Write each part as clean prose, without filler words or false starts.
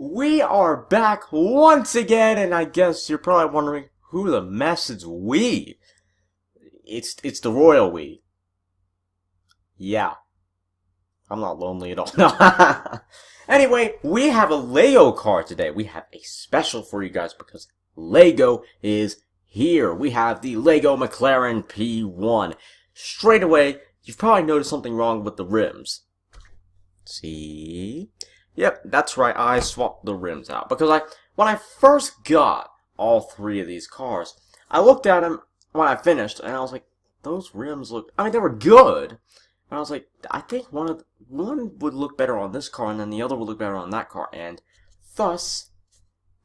We are back once again, and I guess you're probably wondering who the mess is we. It's the royal we. Yeah, I'm not lonely at all. No. Anyway, we have a Lego car today. We have a special for you guys because Lego is here. We have the Lego McLaren P1. Straight away, you've probably noticed something wrong with the rims. See? Yep, that's right, I swapped the rims out. Because when I first got all three of these cars, I looked at them when I finished, and I was like, those rims look, I mean, they were good. And I was like, I think one would look better on this car, and then the other would look better on that car. And thus,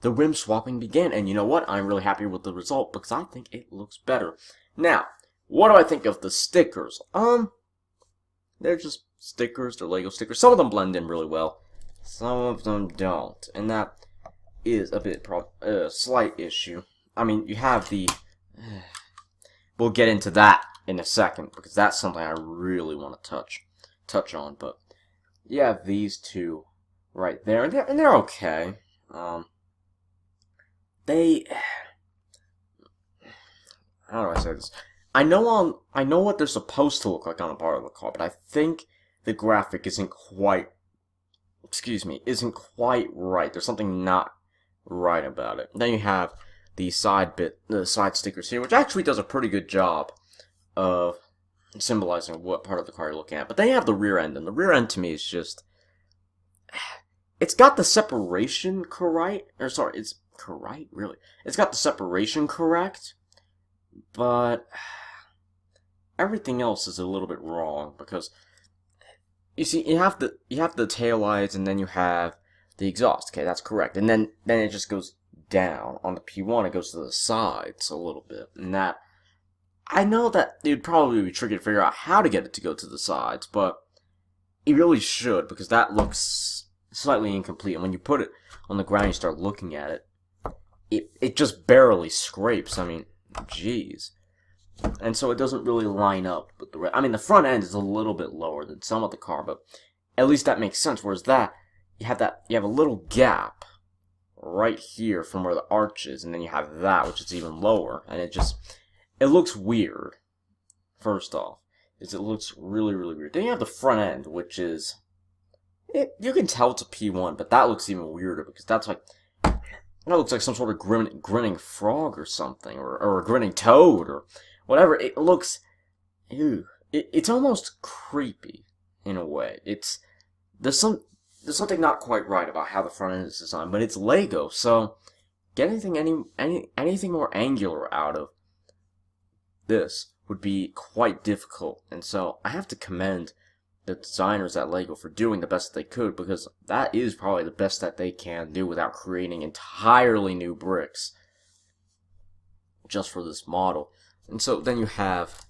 the rim swapping began. And you know what? I'm really happy with the result, because I think it looks better. Now, what do I think of the stickers? They're just stickers, they're Lego stickers. Some of them blend in really well. Some of them don't, and that is a bit slight issue. I mean, you have the. We'll get into that in a second because that's something I really want to touch on. But you have these two right there, and they're okay. They. How do I say this? I know what they're supposed to look like on a part of the car, but I think the graphic isn't quite right. There's something not right about it. Then you have the side stickers here, which actually does a pretty good job of symbolizing what part of the car you're looking at. But then you have the rear end, and the rear end to me is just, it's got the separation correct, or sorry, it's correct, really. It's got the separation correct, but everything else is a little bit wrong because you see, you have the taillights, and then you have the exhaust. Okay, that's correct. And then it just goes down. On the P1, it goes to the sides a little bit. And that, I know that it would probably be tricky to figure out how to get it to go to the sides, but it really should, because that looks slightly incomplete. And when you put it on the ground, you start looking at it, it just barely scrapes. I mean, jeez. And so it doesn't really line up with the rest. I mean, the front end is a little bit lower than some of the car, but at least that makes sense. Whereas you have a little gap right here from where the arch is, and then you have that, which is even lower, and it looks weird. First off, it looks really, really weird. Then you have the front end, which is, you can tell it's a P1, but that looks even weirder because that looks like some sort of grinning frog or something, or a grinning toad, or whatever. It looks, ew. It's almost creepy in a way. There's something not quite right about how the front end is designed, but it's Lego, so get anything more angular out of this would be quite difficult. And so I have to commend the designers at Lego for doing the best that they could, because that is probably the best that they can do without creating entirely new bricks just for this model. And so then you have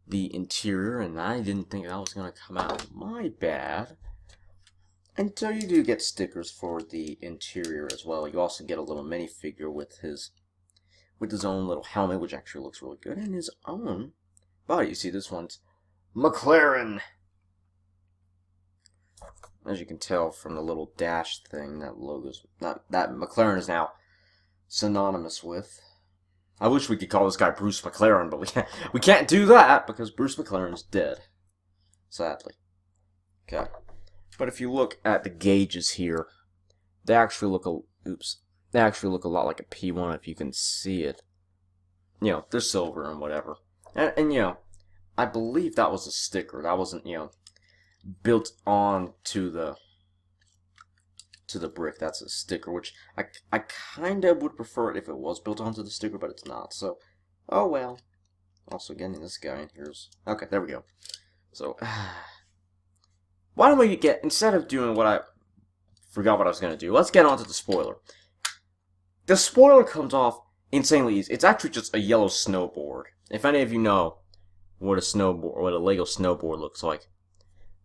the interior, and I didn't think that was going to come out. My bad. And so you do get stickers for the interior as well. You also get a little minifigure with his own little helmet, which actually looks really good, and his own body. You see, this one's McLaren. As you can tell from the little dash thing, that McLaren is now synonymous with. I wish we could call this guy Bruce McLaren, but we can't do that because Bruce McLaren is dead, sadly. Okay, but if you look at the gauges here, they actually look a lot like a P1 if you can see it. You know, they're silver and whatever, and you know, I believe that was a sticker. That wasn't, you know, built on to the brick. That's a sticker, which I kind of would prefer it if it was built onto the sticker, but it's not. So, oh well. Also, getting this guy in here's okay. There we go. So, why don't we instead of doing what I forgot what I was gonna do, let's get onto the spoiler. The spoiler comes off insanely easy. It's actually just a yellow snowboard. If any of you know what a Lego snowboard looks like,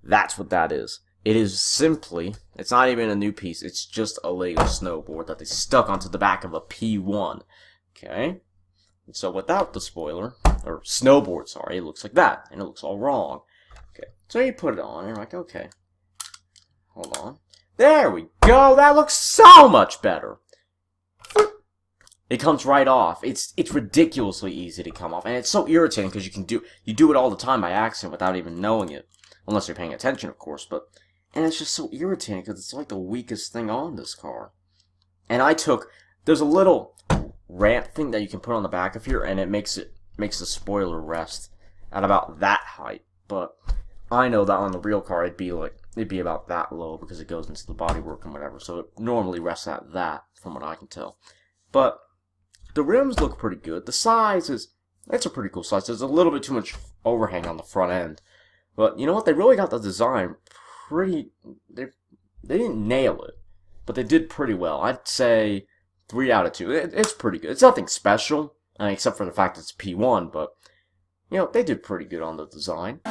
that's what that is. It is simply, it's not even a new piece, it's just a Lego snowboard that they stuck onto the back of a P1. Okay? And so without the spoiler, or snowboard, sorry, it looks like that, and it looks all wrong. Okay, so you put it on, and you're like, okay, hold on. There we go. That looks so much better. It comes right off. It's ridiculously easy to come off, and it's so irritating because you do it all the time by accident without even knowing it, unless you're paying attention, of course. And it's just so irritating because it's like the weakest thing on this car. And there's a little ramp thing that you can put on the back of here, and it makes the spoiler rest at about that height. But I know that on the real car it'd be about that low because it goes into the bodywork and whatever. So it normally rests at that, from what I can tell. But the rims look pretty good. The size it's a pretty cool size. There's a little bit too much overhang on the front end. But you know what? They really got the design pretty... They didn't nail it, but they did pretty well. I'd say 3 out of 2. It's pretty good. It's nothing special, except for the fact it's P1, but, you know, they did pretty good on the design.